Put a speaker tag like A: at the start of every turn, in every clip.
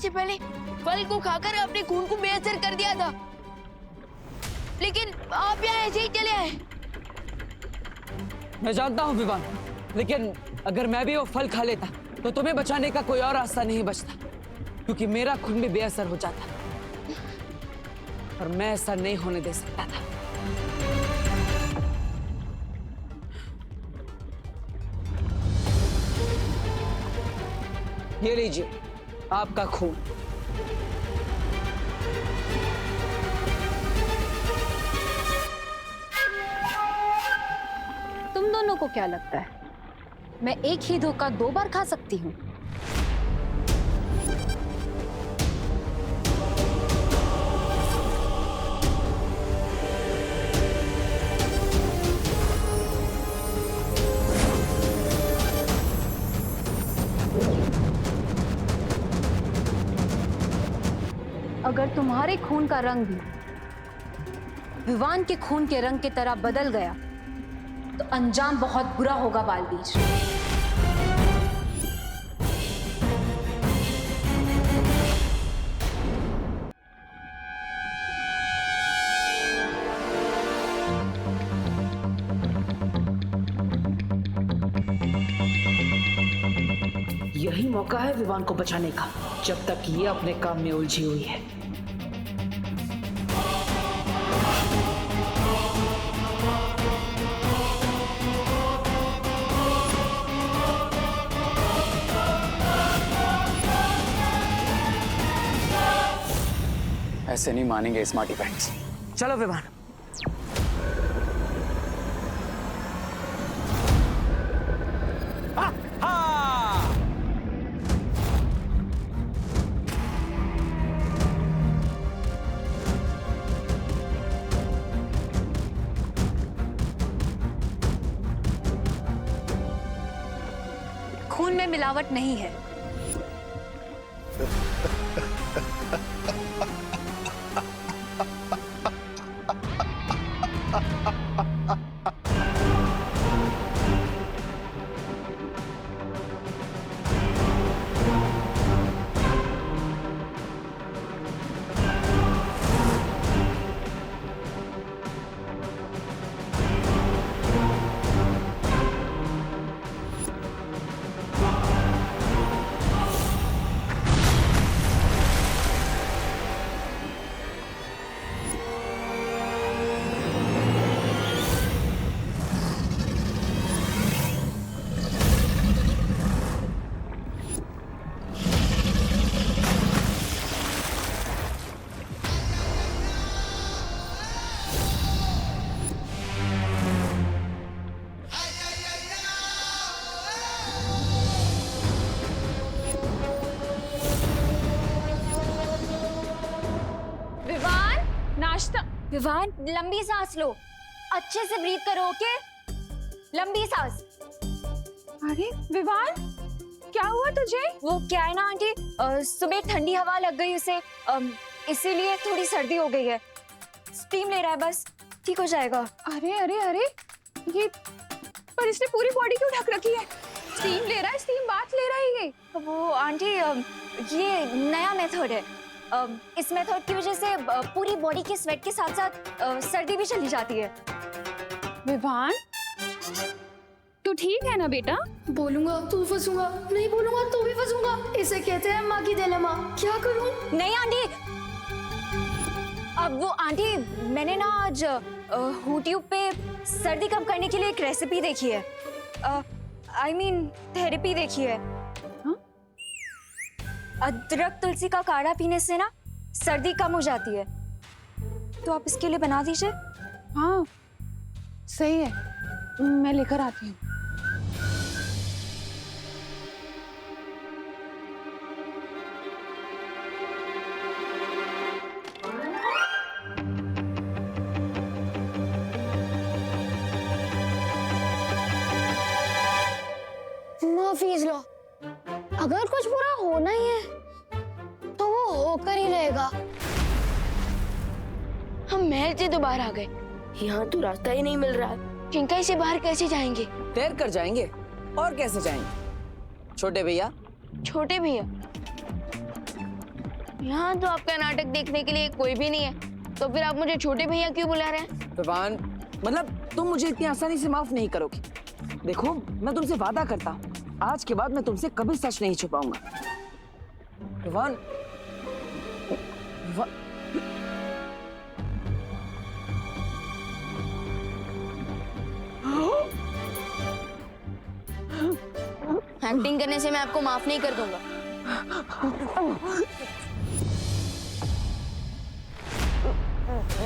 A: से पहले फल को खाकर अपने खून को बेअसर कर दिया था, लेकिन आप यहाँ ऐसे ही चले आए।
B: मैं जानता हूँ विवान, लेकिन अगर मैं भी वो फल खा लेता तो तुम्हें बचाने का कोई और रास्ता नहीं बचता, क्योंकि मेरा खून भी बेअसर हो जाता और मैं ऐसा नहीं होने दे सकता था। ये लीजिए आपका खून।
C: तुम दोनों को क्या लगता है मैं एक ही धोखा 2 बार खा सकती हूँ? अगर तुम्हारे खून का रंग भी विवान के खून के रंग की तरह बदल गया तो अंजाम बहुत बुरा होगा बालवीर।
B: यही मौका है विवान को बचाने का, जब तक ये अपने काम में उलझी हुई है।
D: ऐसे नहीं मानेंगे स्मार्टी पैंट्स।
B: चलो विवान।
C: खून में मिलावट नहीं है।
E: विवान, लंबी सांस लो, अच्छे से ब्रीथ करो, ओके? लंबी सांस।
C: अरे विवान, क्या हुआ तुझे?
E: वो क्या है ना आंटी, सुबह ठंडी हवा लग गई उसे, इसीलिए थोड़ी सर्दी हो गई है। स्टीम ले रहा है, बस ठीक हो जाएगा।
C: अरे अरे अरे, ये पर इसने पूरी बॉडी क्यों ढक रखी है? स्टीम ले रहा है, स्टीम बाथ ले रहा है ये।
E: वो आंटी, ये नया मेथड है। इस मेथड की वजह से पूरी बॉडी के स्वेट के साथ साथ सर्दी भी चली जाती है।
C: विवान, तू ठीक है ना बेटा?
F: बोलूंगा तो फंसूंगा, नहीं बोलूंगा तो भी फंसूंगा। इसे कहते हैं माँ की दिलेमा। क्या करूं?
E: नहीं आंटी, अब वो आंटी, मैंने ना आज यूट्यूब पे सर्दी कम करने के लिए एक रेसिपी देखी है। I mean थेरेपी देखी है। अदरक तुलसी का काढ़ा पीने से ना सर्दी कम हो जाती है, तो आप इसके लिए बना दीजिए।
C: हाँ सही है, मैं लेकर आती हूँ।
F: माफीज लो, अगर कुछ बुरा होना ही है तो वो होकर ही रहेगा।
A: हम महल से तो बाहर आ गए, यहाँ तो रास्ता ही नहीं मिल रहा है। चिंकाई से बाहर कैसे जाएंगे?
B: तैर कर जाएंगे, और कैसे जाएंगे? छोटे भैया।
A: छोटे भैया? यहाँ तो आपका नाटक देखने के लिए कोई भी नहीं है, तो फिर आप मुझे छोटे भैया क्यों बुला रहे हैं?
B: विवान, मतलब तुम मुझे इतनी आसानी से माफ नहीं करोगी। देखो, मैं तुमसे वादा करता हूँ, आज के बाद मैं तुमसे कभी सच नहीं छुपाऊंगा। विवान,
A: एक्टिंग करने से मैं आपको माफ नहीं कर दूंगा।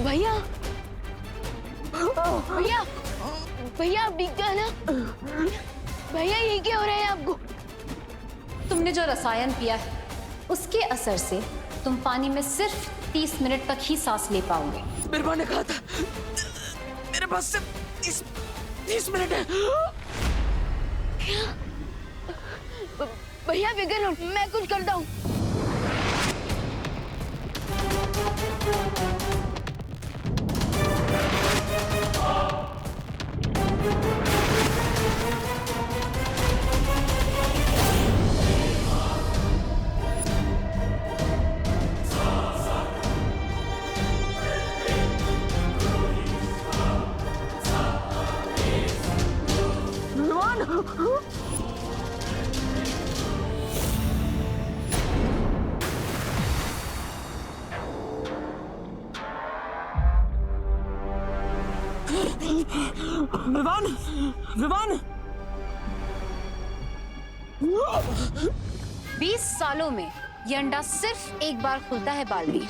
A: भैया, भैया, भैया आप दिख गए ना? भैया ये क्या हो रहा है आपको?
C: तुमने जो रसायन पिया है उसके असर से तुम पानी में सिर्फ 30 मिनट तक ही सांस ले पाओगे।
B: मेरे माँ ने कहा था मेरे पास सिर्फ 30 मिनट है।
A: भैया फिक्र मत, मैं कुछ करता हूँ।
B: विवान, विवान,
C: 20 सालों में ये अंडा सिर्फ एक बार खुलता है बालवीर।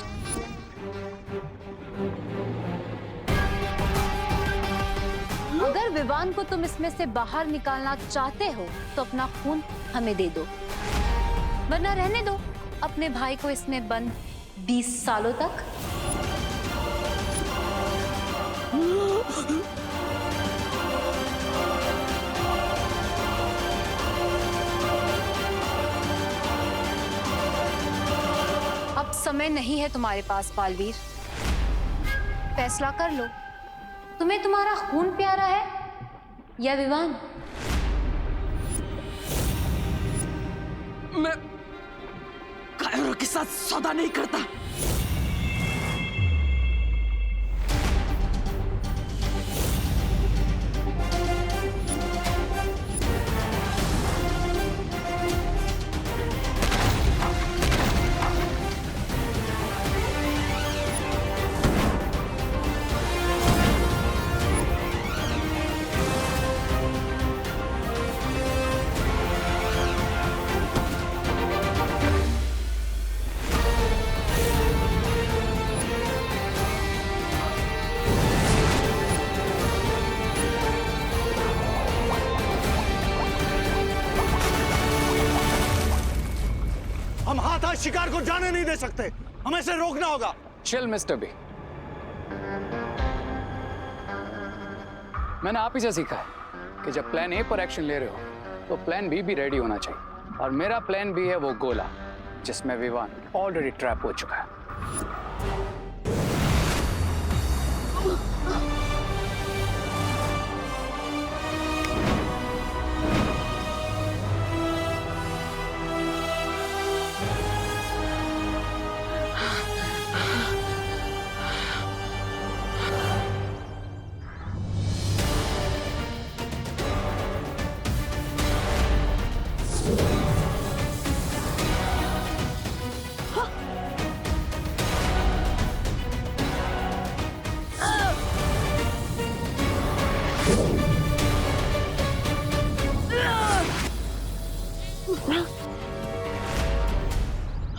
C: अगर विवान को तुम इसमें से बाहर निकालना चाहते हो तो अपना खून हमें दे दो, वरना रहने दो अपने भाई को इसमें बंद 20 सालों तक। अब समय नहीं है तुम्हारे पास बालवीर, फैसला कर लो, तुम्हें तुम्हारा खून प्यारा है या विवान?
B: मैं कायरों के साथ सौदा नहीं करता।
D: हम हाथ हाथ शिकार को जाने नहीं दे सकते, हमें इसे रोकना होगा।
G: चिल मिस्टर बी, मैंने आप ही से सीखा है कि जब प्लान ए पर एक्शन ले रहे हो तो प्लान बी भी रेडी होना चाहिए, और मेरा प्लान बी है वो गोला जिसमें विवान ऑलरेडी ट्रैप हो चुका है।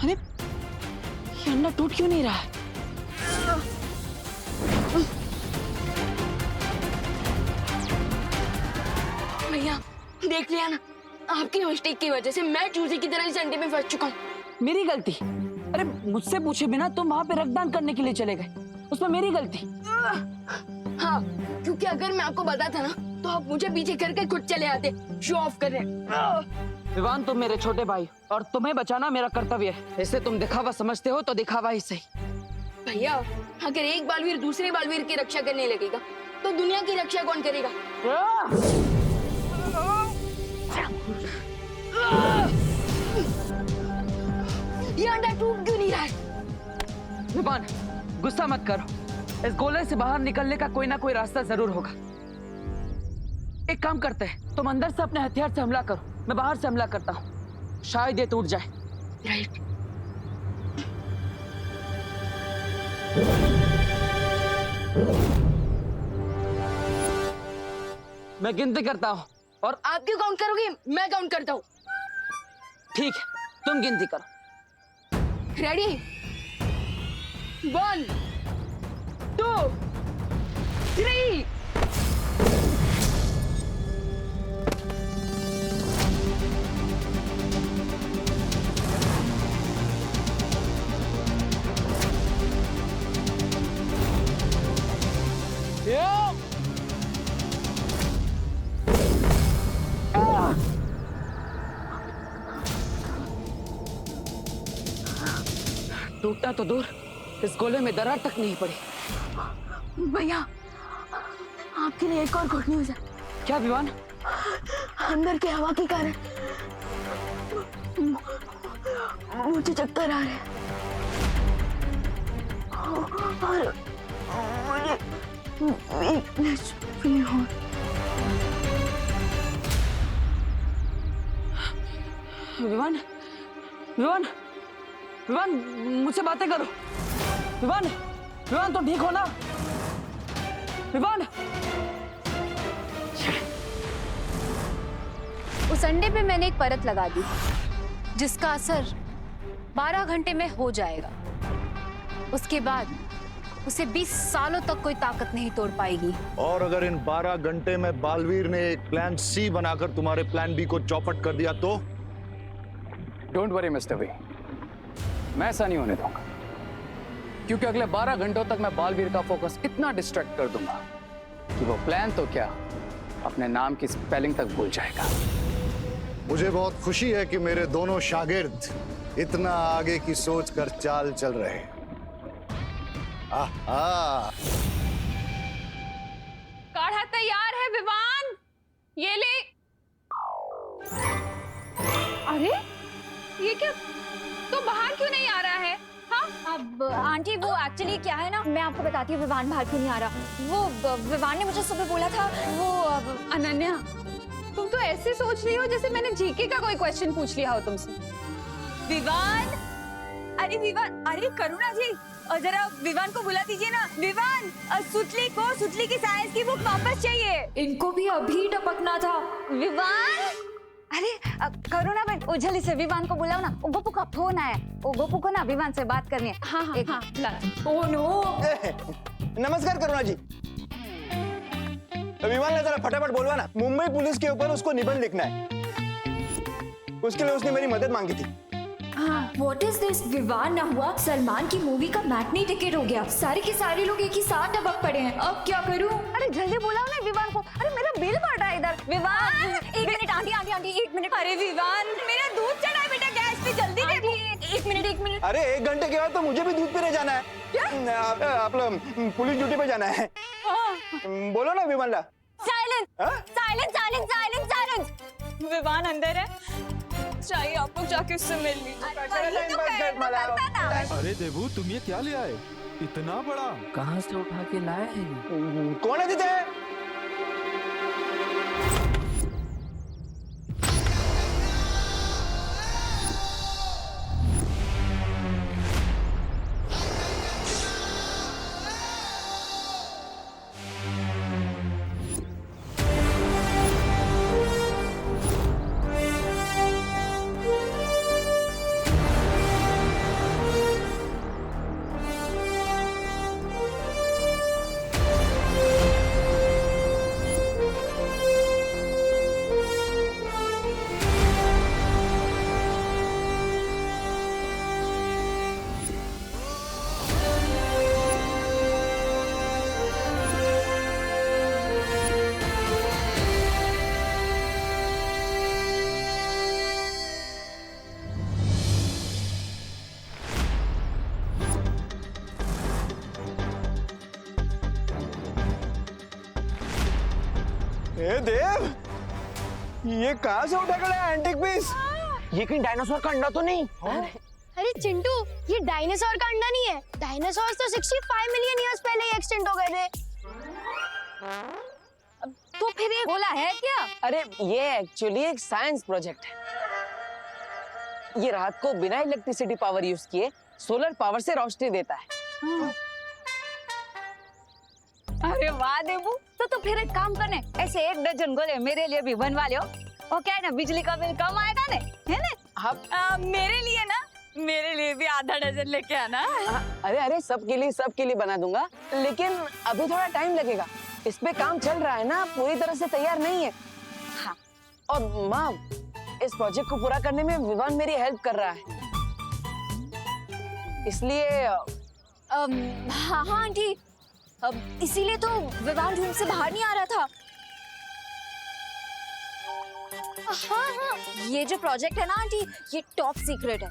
B: अरे ये अंडा टूट क्यों नहीं रहा है?
A: भैया देख लिया ना, आपकी मिस्टेक की वजह से मैं चूजे की तरह इस अंडे में फंस चुका हूँ।
B: मेरी गलती? अरे मुझसे पूछे बिना तुम वहां पे रक्तदान करने के लिए चले गए, उसमें मेरी गलती?
A: हाँ, क्योंकि अगर मैं आपको बताता ना तो आप मुझे पीछे करके खुद चले आते, शो ऑफ कर रहे।
B: विवान, तुम मेरे छोटे भाई और तुम्हें बचाना मेरा कर्तव्य है। इससे तुम दिखावा समझते हो तो दिखावा ही सही।
A: भैया अगर एक बालवीर दूसरे बालवीर की रक्षा करने लगेगा तो दुनिया की रक्षा कौन करेगा? ये अंडा टूट क्यों नहीं रहा है?
B: विवान, गुस्सा मत करो। इस गोले से बाहर निकलने का कोई ना कोई रास्ता जरूर होगा। एक काम करते हैं, तुम अंदर से अपने हथियार से हमला करो, मैं बाहर से हमला करता हूँ, शायद ये टूट जाए।
A: राइट।
B: मैं गिनती करता हूँ और
A: आप क्यों काउंट करोगे? मैं काउंट करता हूँ।
B: ठीक है, तुम गिनती करो।
A: रेडी? 1 2 3।
B: टूटा तो दूर, इस गोले में दरार तक नहीं पड़ी।
A: भैया, आपके लिए एक और गुड न्यूज है।
B: क्या विवान?
A: अंदर के हवा के कारण मुझे चक्कर आ रहे हैं और मुझे वीकनेस फील हो।
B: विवान, विवान, विवान, मुझसे बातें करो। विवान, विवान, तो ठीक हो ना? विवान।
C: उस अंडे पे मैंने एक परत लगा दी जिसका असर 12 घंटे में हो जाएगा। उसके बाद उसे 20 सालों तक कोई ताकत नहीं तोड़ पाएगी।
D: और अगर इन 12 घंटे में बालवीर ने एक प्लान सी बनाकर तुम्हारे प्लान बी को चौपट कर दिया तो?
G: डोंट वरी मिस्टर वी, मैं ऐसा नहीं होने दूंगा, क्योंकि अगले 12 घंटों तक मैं बालवीर का फोकस इतना डिस्ट्रैक्ट कर दूंगा कि वो प्लान तो क्या, अपने नाम की स्पेलिंग तक भूल जाएगा।
D: मुझे बहुत खुशी है कि मेरे दोनों शागिर्द इतना आगे की सोच कर चाल चल रहे हैं। आहा।
H: काढ़ा तैयार है विवान, ये ले। अरे ये क्या, तो बाहर क्यों नहीं आ रहा है? हाँ
E: अब आंटी वो एक्चुअली क्या है ना, मैं आपको बताती हूँ विवान बाहर क्यों नहीं आ रहा। वो विवान ने मुझे सुबह बोला था वो
H: अनन्या, तुम तो ऐसे सोच रही हो जैसे मैंने जीके का कोई क्वेश्चन पूछ लिया हो तुमसे।
E: विवान, अरे विवान, अरे करुणा जी, और जरा विवान को बुला दीजिए ना। विवान, सुतली की साइंस की बुक वापस चाहिए। इनको भी अभी टपकना था। विवान, अरे करुणा बहन, उजली से विवान को बुलाओ ना, गोपू का फोन आया, वो गोपू को ना विवान से बात करनी है।
H: हाँ हाँ हाँ, ला।
E: Oh no.
I: नमस्कार करुणा जी। विवान ने जरा फटाफट बोलवा ना, मुंबई पुलिस के ऊपर उसको निबंध लिखना है, उसके लिए उसने मेरी मदद मांगी थी।
E: What is this? विवान ना हुआ, सलमान की मूवी का मैटनी टिकट हो गया, सारे के सारे लोग एक ही साथ टपक पड़े हैं, अब क्या करूं? अरे जल्दी बुलाओ ना विवान को। अरे मेरा बिल बढ़ रहा है इधर। विवान, एक मिनट आंटी, एक मिनट। अरे विवान, मेरा दूध चढ़ा है बेटा गैस पे, जल्दी दे दो। एक मिनट।
I: अरे 1 घंटे के बाद तो मुझे भी दूध पीने जाना है। क्या? आप लोग पुलिस ड्यूटी पे जाना है। बोलो ना विवान ला। साइलेंस। विवान अंदर है, चाहिए आप लोग जाके उससे मिल लीजिए।
J: अरे देवू, तुम ये क्या ले आए? इतना बड़ा
B: कहाँ से उठा के लाए हैं?
I: कौन है दीदी? ए देव, ये कहाँ से उठा कर लाया एंटीक पीस?
K: ये कहीं डायनासोर का अंडा तो नहीं?
F: अरे चिंटू, ये डायनासोर का अंडा नहीं है। डायनासोर्स तो 65 मिलियन ईयर्स पहले ही एक्सटिंक्ट हो गए थे।
E: तो फिर ये गोला है क्या?
B: अरे ये एक्चुअली एक साइंस प्रोजेक्ट है। ये रात को बिना इलेक्ट्रिसिटी पावर यूज किए सोलर पावर से रोशनी देता है।
E: अरे वाह देबू, तो फिर एक काम करने, ऐसे 1 डजन गोले मेरे लिए भी बनवा लो। और क्या है ना, बिजली का बिल कम आएगा ना, है ना? मेरे लिए ना, मेरे लिए भी आधा डजन लेके आना।
B: अरे अरे सबके लिए बना दूंगा, लेकिन अभी थोड़ा टाइम लगेगा। इस पे काम चल रहा है ना, पूरी तरह से तैयार नहीं है। हाँ। और माँ, इस प्रोजेक्ट को पूरा करने में विवान मेरी हेल्प कर रहा है, इसलिए
E: हाँ हाँ आंटी, इसीलिए तो विवान रूम से बाहर नहीं आ रहा था। हाँ हाँ, ये जो प्रोजेक्ट है ना आंटी, ये टॉप सीक्रेट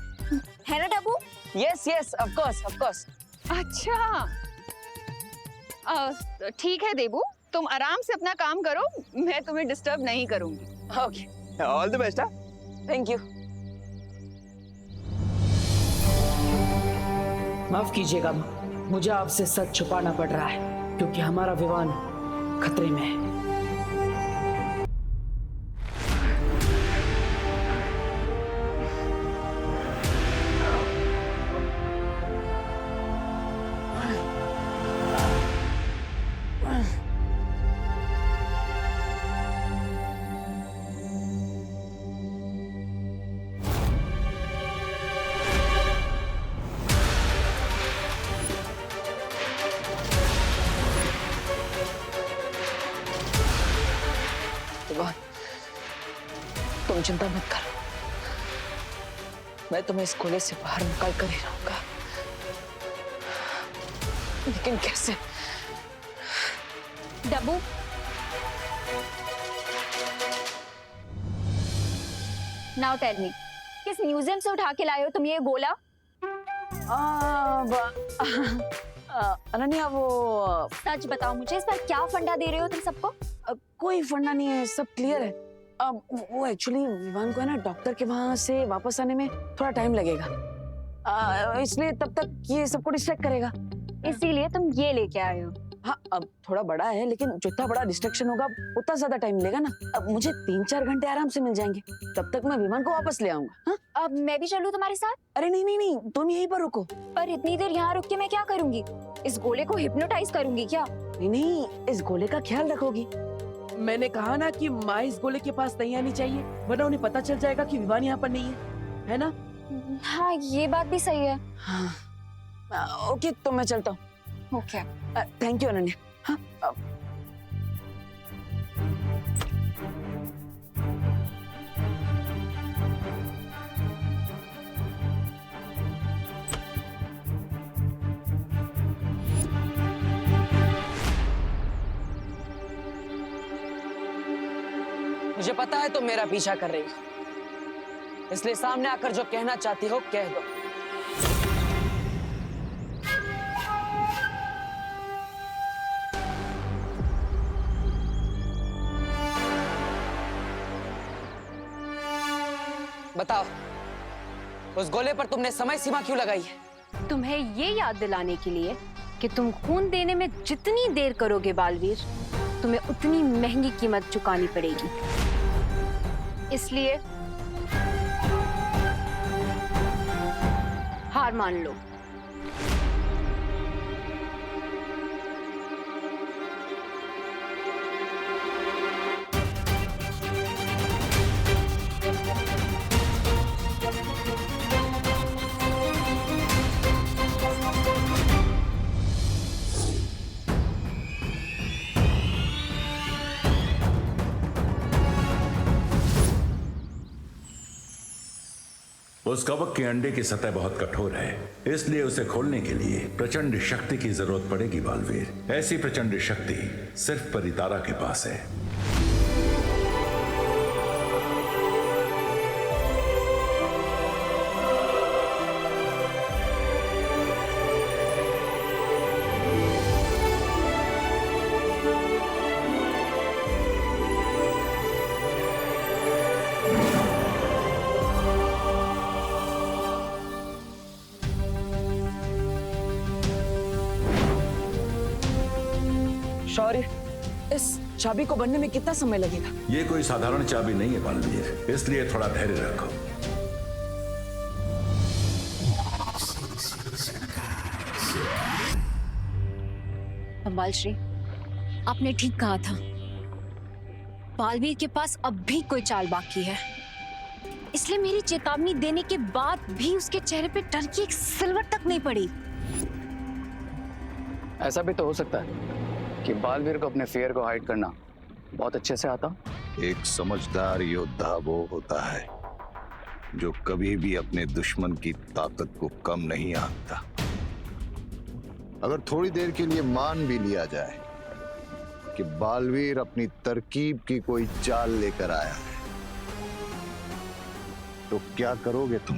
E: है ना Dabbu?
B: Yes yes, of course.
H: अच्छा ठीक है देबू, तुम आराम से अपना काम करो, मैं तुम्हें डिस्टर्ब नहीं करूंगी।
B: Okay,
I: all the best.
B: Thank you. माफ कीजिएगा, मुझे आपसे सच छुपाना पड़ रहा है क्योंकि हमारा विवान खतरे में है। तुम चिंता मत करो, मैं तुम्हें इस गोले से बाहर निकाल कर ही रहूंगा, लेकिन कैसे?
E: डब्बू, नाउ टेल मी, किस म्यूजियम से उठा के लाए हो तुम ये गोला?
B: अनन्या, वो
E: सच बताओ मुझे, इस पर क्या फंडा दे रहे हो तुम सबको?
B: कोई फंडा नहीं है, सब क्लियर है। वो एक्चुअली विवान को है ना, डॉक्टर के वहां से वापस आने में थोड़ा टाइम लगेगा, इसलिए तब तक ये सबको डिस्ट्रैक्ट करेगा,
E: इसीलिए तुम ये लेके आए हो।
B: हाँ, अब थोड़ा बड़ा है, लेकिन जितना बड़ा डिस्ट्रैक्शन होगा उतना ज्यादा टाइम मिलेगा ना। अब मुझे 3-4 घंटे आराम से मिल जाएंगे, तब तक मैं विमान को वापस ले आऊंगा। हाँ?
E: अब मैं भी चलूं तुम्हारे साथ?
B: अरे नहीं, तुम यहीं पर रुको।
E: पर इतनी देर यहाँ रुक के मैं क्या करूंगी? इस गोले को हिप्नोटाइज करूंगी क्या?
B: नहीं, इस गोले का ख्याल रखोगी। मैंने कहा ना कि माँ इस गोले के पास नहीं आनी चाहिए, वरना उन्हें पता चल जाएगा कि विवान यहाँ पर नहीं है ना?
E: हाँ, ये बात भी सही है।
B: हाँ। ओके, तो मैं चलता हूँ।
E: Okay,
B: thank you Ananya. हाँ, मुझे पता है तुम मेरा पीछा कर रही हो, इसलिए सामने आकर जो कहना चाहती हो कह दो। बताओ, उस गोले पर तुमने समय सीमा क्यों लगाई है?
C: तुम्हें ये याद दिलाने के लिए कि तुम खून देने में जितनी देर करोगे बालवीर, तुम्हें उतनी महंगी कीमत चुकानी पड़ेगी। इसलिए हार मान लो।
K: उस कवक के अंडे की सतह बहुत कठोर है, इसलिए उसे खोलने के लिए प्रचंड शक्ति की जरूरत पड़ेगी बालवीर। ऐसी प्रचंड शक्ति सिर्फ परितारा के पास है।
B: शौर्य, इस चाबी को बनने में कितना समय लगेगा?
K: ये कोई साधारण चाबी नहीं है बालवीर, इसलिए थोड़ा धैर्य रखो।
C: बाल श्री, आपने ठीक कहा था, बालवीर के पास अब भी कोई चाल बाकी है। इसलिए मेरी चेतावनी देने के बाद भी उसके चेहरे पे डर की एक सिलवट तक नहीं पड़ी।
G: ऐसा भी तो हो सकता है कि बालवीर को अपने फेयर को हाइड करना बहुत अच्छे से आता।
D: एक समझदार योद्धा वो होता है जो कभी भी अपने दुश्मन की ताकत को कम नहीं आंकता। अगर थोड़ी देर के लिए मान भी लिया जाए कि बालवीर अपनी तरकीब की कोई चाल लेकर आया है, तो क्या करोगे तुम?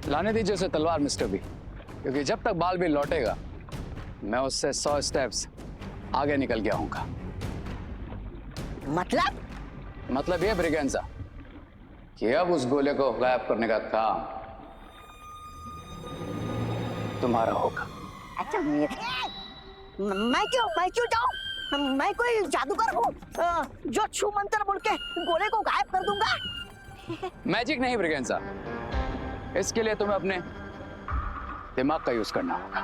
G: लाने दीजिए उसे तलवार मिस्टर बी, क्योंकि जब तक बालवीर लौटेगा मैं उससे 100 स्टेप्स आगे निकल गया हूँगा। मतलब ये ब्रिगेंजा कि अब उस गोले को गायब करने का काम तुम्हारा होगा।
L: अच्छा, मैं क्यों जाऊं? मैं कोई जादूगर हूँ जो छू मंत्र बोल के गोले को गायब कर दूंगा?
G: मैजिक नहीं ब्रिगेंजा, इसके लिए तुम्हें अपने दिमाग का यूज करना होगा।